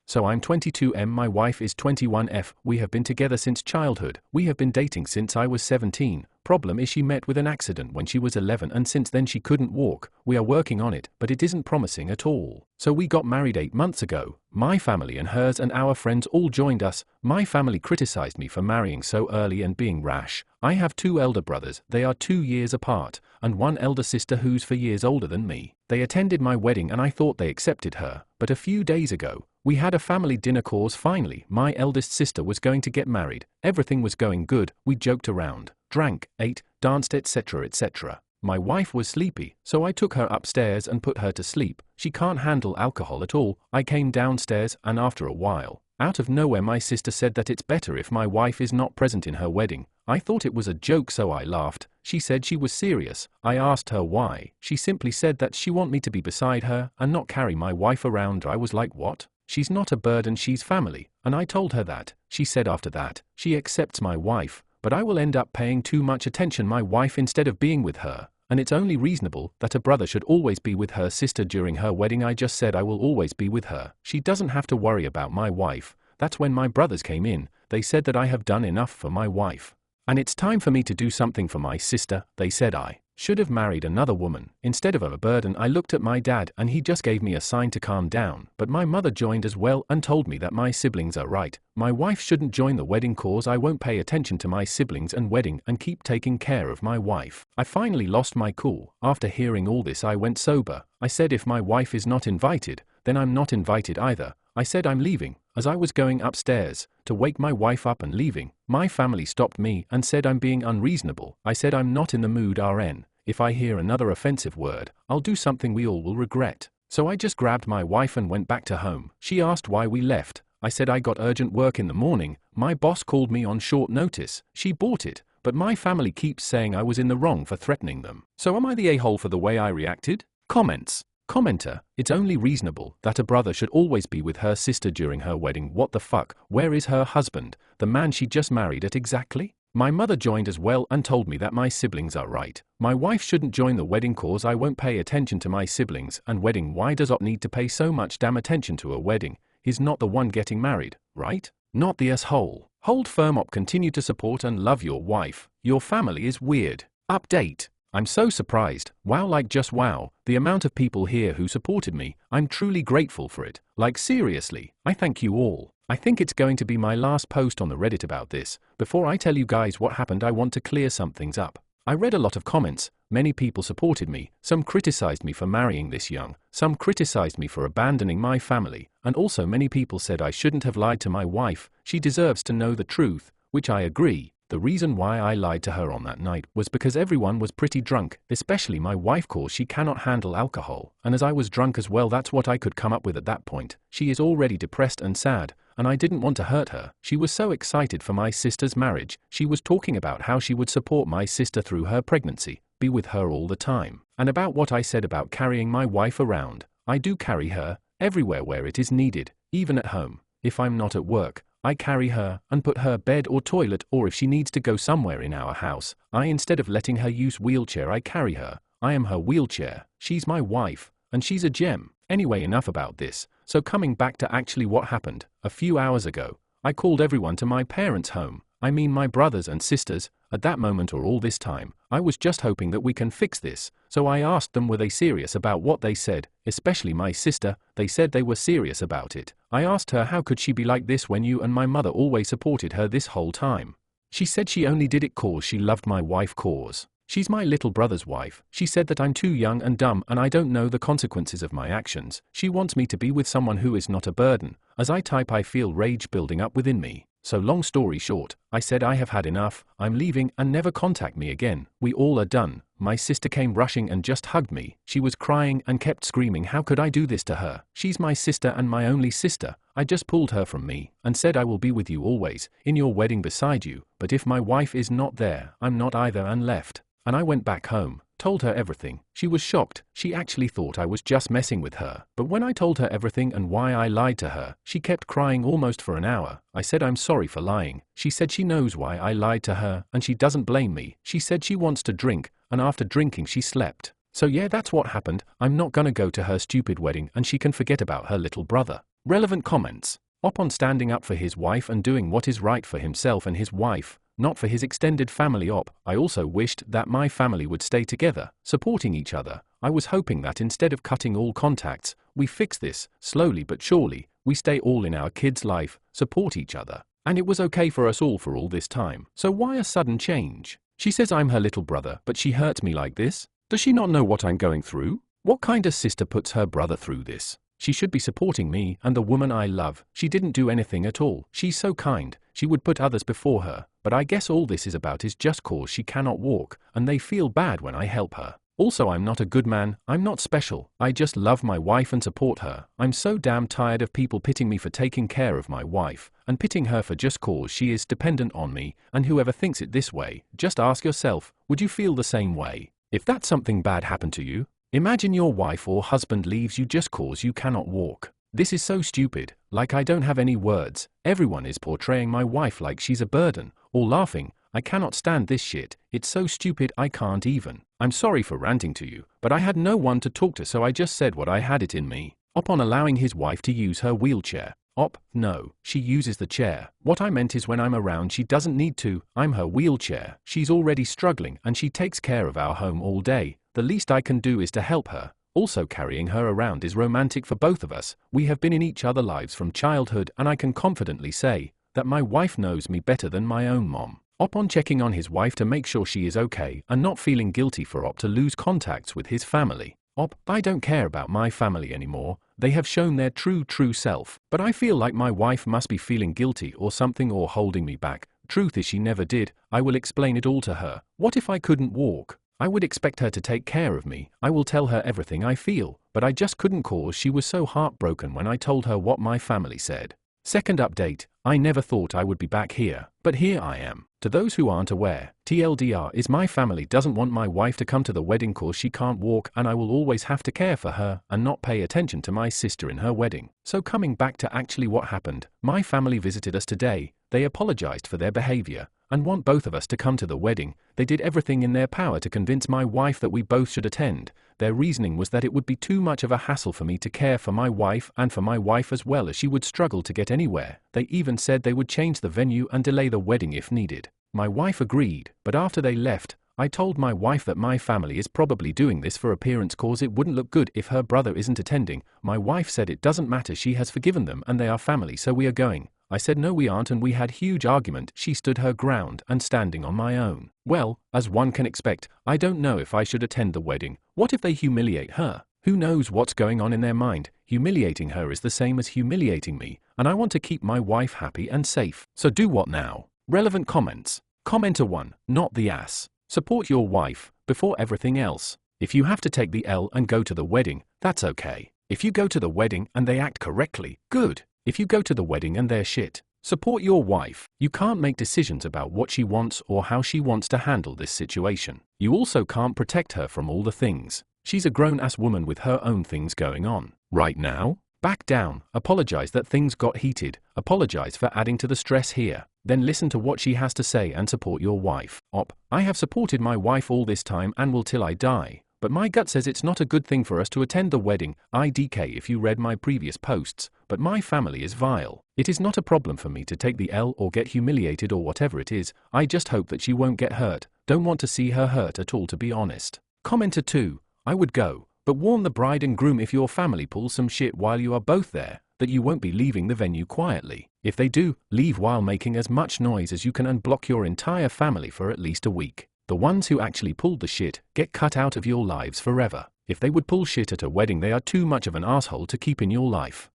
So I'm 22M, my wife is 21F, we have been together since childhood, we have been dating since I was 17. Problem is she met with an accident when she was 11 and since then she couldn't walk. We are working on it, but it isn't promising at all. So we got married 8 months ago. My family and hers and our friends all joined us. My family criticized me for marrying so early and being rash. I have 2 elder brothers, they are 2 years apart, and 1 elder sister who's 4 years older than me. They attended my wedding and I thought they accepted her, but a few days ago, we had a family dinner cause finally. My eldest sister was going to get married. Everything was going good, we joked around, drank, ate, danced, etc. etc. My wife was sleepy, so I took her upstairs and put her to sleep. She can't handle alcohol at all. I came downstairs and after a while, out of nowhere my sister said that it's better if my wife is not present in her wedding. I thought it was a joke so I laughed. She said she was serious. I asked her why. She simply said that she want me to be beside her and not carry my wife around. I was like, what? She's not a burden, she's family. And I told her that. She said after that, she accepts my wife, but I will end up paying too much attention my wife instead of being with her. And it's only reasonable that a brother should always be with her sister during her wedding. I just said I will always be with her. She doesn't have to worry about my wife. That's when my brothers came in. They said that I have done enough for my wife. And it's time for me to do something for my sister. They said I should have married another woman instead of a burden. I looked at my dad and he just gave me a sign to calm down, but my mother joined as well and told me that my siblings are right. My wife shouldn't join the wedding cause. I won't pay attention to my siblings and wedding and keep taking care of my wife. I finally lost my cool. After hearing all this I went sober. I said if my wife is not invited, then I'm not invited either. I said I'm leaving. As I was going upstairs to wake my wife up and leaving, my family stopped me and said I'm being unreasonable. I said I'm not in the mood, RN. If I hear another offensive word, I'll do something we all will regret. So I just grabbed my wife and went back to home. She asked why we left. I said I got urgent work in the morning. My boss called me on short notice. She bought it, but my family keeps saying I was in the wrong for threatening them. So am I the a-hole for the way I reacted? Comments. Commenter, it's only reasonable that a brother should always be with her sister during her wedding. What the fuck? Where is her husband, the man she just married at exactly? My mother joined as well and told me that my siblings are right. My wife shouldn't join the wedding cause. I won't pay attention to my siblings and wedding. Why does Op need to pay so much damn attention to a wedding? He's not the one getting married, right? Not the asshole. Hold firm Op, continue to support and love your wife. Your family is weird. Update. I'm so surprised. Wow, like just wow. The amount of people here who supported me. I'm truly grateful for it. Like seriously, I thank you all. I think it's going to be my last post on the Reddit about this. Before I tell you guys what happened, I want to clear some things up. I read a lot of comments. Many people supported me. Some criticized me for marrying this young. Some criticized me for abandoning my family. And also many people said I shouldn't have lied to my wife. She deserves to know the truth, which I agree. The reason why I lied to her on that night was because everyone was pretty drunk, especially my wife, cause she cannot handle alcohol. And as I was drunk as well, that's what I could come up with at that point. She is already depressed and sad, and I didn't want to hurt her. She was so excited for my sister's marriage. She was talking about how she would support my sister through her pregnancy, be with her all the time. And about what I said about carrying my wife around. I do carry her everywhere where it is needed, even at home. If I'm not at work, I carry her and put her bed or toilet, or if she needs to go somewhere in our house, instead of letting her use wheelchair, I carry her. I am her wheelchair. She's my wife, and she's a gem. Anyway, enough about this. So coming back to actually what happened, a few hours ago, I called everyone to my parents' home. I mean my brothers and sisters. At that moment or all this time, I was just hoping that we can fix this. So I asked them were they serious about what they said, especially my sister. They said they were serious about it. I asked her how could she be like this when you and my mother always supported her this whole time. She said she only did it cause she loved my wife cause. She's my little brother's wife. She said that I'm too young and dumb and I don't know the consequences of my actions. She wants me to be with someone who is not a burden. As I type I feel rage building up within me. So long story short, I said I have had enough, I'm leaving and never contact me again. We all are done. My sister came rushing and just hugged me. She was crying and kept screaming, how could I do this to her? She's my sister and my only sister. I just pulled her from me and said I will be with you always, in your wedding beside you, but if my wife is not there, I'm not either, and left. And I went back home, told her everything. She was shocked. She actually thought I was just messing with her. But when I told her everything and why I lied to her, she kept crying almost for an hour. I said I'm sorry for lying. She said she knows why I lied to her and she doesn't blame me. She said she wants to drink, and after drinking she slept. So yeah, that's what happened. I'm not gonna go to her stupid wedding and she can forget about her little brother. Relevant comments. Op on standing up for his wife and doing what is right for himself and his wife, not for his extended family. Op, I also wished that my family would stay together, supporting each other. I was hoping that instead of cutting all contacts, we fix this, slowly but surely, we stay all in our kids' life, support each other. And it was okay for us all for all this time. So why a sudden change? She says I'm her little brother, but she hurts me like this? Does she not know what I'm going through? What kind of sister puts her brother through this? She should be supporting me and the woman I love. She didn't do anything at all. She's so kind. She would put others before her. But I guess all this is about is just cause she cannot walk, and they feel bad when I help her. Also, I'm not a good man, I'm not special. I just love my wife and support her. I'm so damn tired of people pitting me for taking care of my wife, and pitting her for just cause she is dependent on me, and whoever thinks it this way, just ask yourself, would you feel the same way? If that something bad happened to you, imagine your wife or husband leaves you just cause you cannot walk. This is so stupid, like I don't have any words. Everyone is portraying my wife like she's a burden, or laughing. I cannot stand this shit, it's so stupid I can't even. I'm sorry for ranting to you, but I had no one to talk to, so I just said what I had it in me. Op on allowing his wife to use her wheelchair. Op, no, she uses the chair. What I meant is when I'm around she doesn't need to, I'm her wheelchair. She's already struggling and she takes care of our home all day. The least I can do is to help her. Also, carrying her around is romantic for both of us. We have been in each other's lives from childhood, and I can confidently say that my wife knows me better than my own mom. Op on checking on his wife to make sure she is okay and not feeling guilty for Op to lose contacts with his family. Op, I don't care about my family anymore. They have shown their true self. But I feel like my wife must be feeling guilty or something or holding me back. Truth is she never did. I will explain it all to her. What if I couldn't walk? I would expect her to take care of me. I will tell her everything I feel, but I just couldn't cause she was so heartbroken when I told her what my family said. Second update, I never thought I would be back here, but here I am. To those who aren't aware, TLDR is my family doesn't want my wife to come to the wedding cause she can't walk, and I will always have to care for her and not pay attention to my sister in her wedding. So coming back to actually what happened, my family visited us today. They apologized for their behavior and want both of us to come to the wedding. They did everything in their power to convince my wife that we both should attend. Their reasoning was that it would be too much of a hassle for me to care for my wife and for my wife as well, as she would struggle to get anywhere. They even said they would change the venue and delay the wedding if needed. My wife agreed, but after they left, I told my wife that my family is probably doing this for appearance cause it wouldn't look good if her brother isn't attending. My wife said it doesn't matter, she has forgiven them and they are family, so we are going. I said no we aren't, and we had huge argument. She stood her ground and standing on my own. Well, as one can expect, I don't know if I should attend the wedding. What if they humiliate her? Who knows what's going on in their mind? Humiliating her is the same as humiliating me, and I want to keep my wife happy and safe. So do what now? Relevant comments. Commenter 1, not the ass. Support your wife before everything else. If you have to take the L and go to the wedding, that's okay. If you go to the wedding and they act correctly, good. If you go to the wedding and they're shit, support your wife. You can't make decisions about what she wants or how she wants to handle this situation. You also can't protect her from all the things. She's a grown-ass woman with her own things going on. Right now, back down, apologize that things got heated, apologize for adding to the stress here. Then listen to what she has to say and support your wife. Op, I have supported my wife all this time and will till I die. But my gut says it's not a good thing for us to attend the wedding. IDK if you read my previous posts, but my family is vile. It is not a problem for me to take the L or get humiliated or whatever it is. I just hope that she won't get hurt. Don't want to see her hurt at all, to be honest. Commenter 2, I would go, but warn the bride and groom if your family pulls some shit while you are both there, that you won't be leaving the venue quietly. If they do, leave while making as much noise as you can and block your entire family for at least a week. The ones who actually pulled the shit get cut out of your lives forever. If they would pull shit at a wedding, they are too much of an asshole to keep in your life.